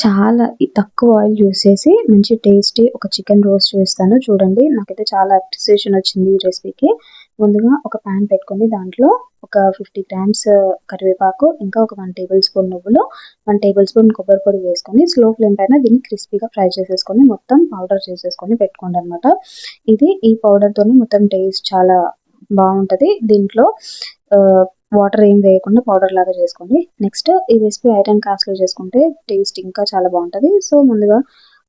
చాలా తక్కువ oil use చేసి మంచి టేస్టీ ఒక చికెన్ రోస్ట్ చేస్తాను చూడండి. నాకైతే చాలా అప్రిసియేషన్ వచ్చింది ఈ రెసిపీకి. ముందుగా ఒక పాన్ పెట్టుకొని దాంట్లో ఒక 50 గ్రామ్స్ కరివేపాకు, ఇంకా ఒక 1 టేబుల్ స్పూన్ నువ్వులు, 1 టేబుల్ స్పూన్ కొబ్బరి పొడి వేసుకొని స్లో ఫ్లేమ్ పైన దీన్ని క్రిస్పీగా ఫ్రై చేసేసుకొని మొత్తం పౌడర్ చేసేసుకొని పెట్టుకోండి అనమాట. ఈ పౌడర్తోని మొత్తం టేస్ట్ చాలా బాగుంటుంది. దీంట్లో వాటర్ ఏం వేయకుండా పౌడర్ లాగా చేసుకోండి. నెక్స్ట్ ఈ రెసిపీ ఐరన్ క్యాస్ట్లో చేసుకుంటే టేస్ట్ ఇంకా చాలా బాగుంటుంది. సో ముందుగా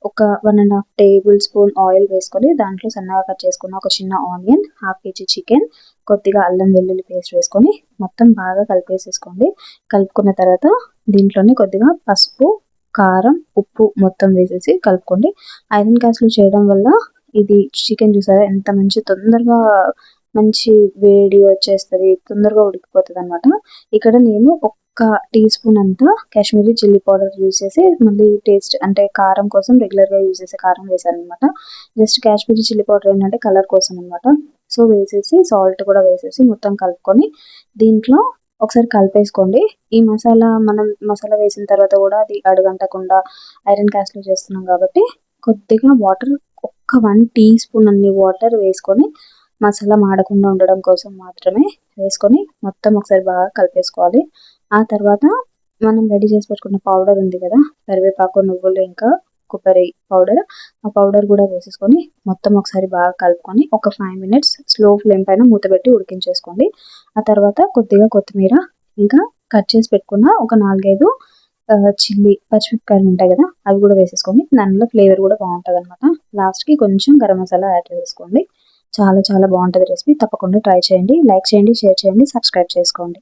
ఒక 1.5 టేబుల్ స్పూన్ ఆయిల్ వేసుకొని దాంట్లో సన్నగా కట్ చేసుకున్న ఒక చిన్న ఆనియన్, హాఫ్ కేజీ చికెన్, కొద్దిగా అల్లం వెల్లుల్లి పేస్ట్ వేసుకొని మొత్తం బాగా కలిపేసేసుకోండి. కలుపుకున్న తర్వాత దీంట్లోనే కొద్దిగా పసుపు, కారం, ఉప్పు మొత్తం వేసేసి కలుపుకోండి. ఐరన్ క్యాస్ట్లో చేయడం వల్ల ఇది చికెన్ చూసారా ఎంత తొందరగా మంచి వేడి వచ్చేస్తుంది, తొందరగా ఉడికిపోతుంది అనమాట. ఇక్కడ నేను ఒక్క టీ స్పూన్ అంతా కాశ్మీరీ చిల్లీ పౌడర్ యూజ్ చేసి మళ్ళీ టేస్ట్ అంటే కారం కోసం రెగ్యులర్గా యూజ్ చేసే కారం వేసాను అనమాట. జస్ట్ కాశ్మీరీ చిల్లీ పౌడర్ ఏంటంటే కలర్ కోసం అనమాట. సో వేసేసి సాల్ట్ కూడా వేసేసి మొత్తం కలుపుకొని దీంట్లో ఒకసారి కలిపేసుకోండి. ఈ మనం మసాలా వేసిన తర్వాత కూడా అది అడుగంటకుండా ఐరన్ క్యాస్ట్లో చేస్తున్నాం కాబట్టి కొద్దిగా వాటర్, ఒక్క 1 టీ స్పూన్ అన్ని వాటర్ వేసుకొని మసాలా మాడకుండా ఉండడం కోసం మాత్రమే వేసుకొని మొత్తం ఒకసారి బాగా కలిపేసుకోవాలి. ఆ తర్వాత మనం రెడీ చేసి పెట్టుకున్న పౌడర్ ఉంది కదా, కరివేపాకు, నువ్వులు, ఇంకా కొబ్బరి పౌడర్, ఆ పౌడర్ కూడా వేసేసుకొని మొత్తం ఒకసారి బాగా కలుపుకొని ఒక 5 మినిట్స్ స్లో ఫ్లేమ్ పైన మూత పెట్టి ఉడికించేసుకోండి. ఆ తర్వాత కొద్దిగా కొత్తిమీర, ఇంకా కట్ చేసి పెట్టుకున్న ఒక 4-5 పచ్చిమిరపకాయలు ఉంటాయి కదా, అవి కూడా వేసేసుకోండి. దానిలో ఫ్లేవర్ కూడా బాగుంటుంది అనమాట. లాస్ట్కి కొంచెం గరం మసాలా యాడ్ చేసుకోండి. చాలా చాలా బాగుంటుంది రెసిపీ. తప్పకుండా ట్రై చేయండి. లైక్ చేయండి, షేర్ చేయండి, సబ్స్క్రైబ్ చేసుకోండి.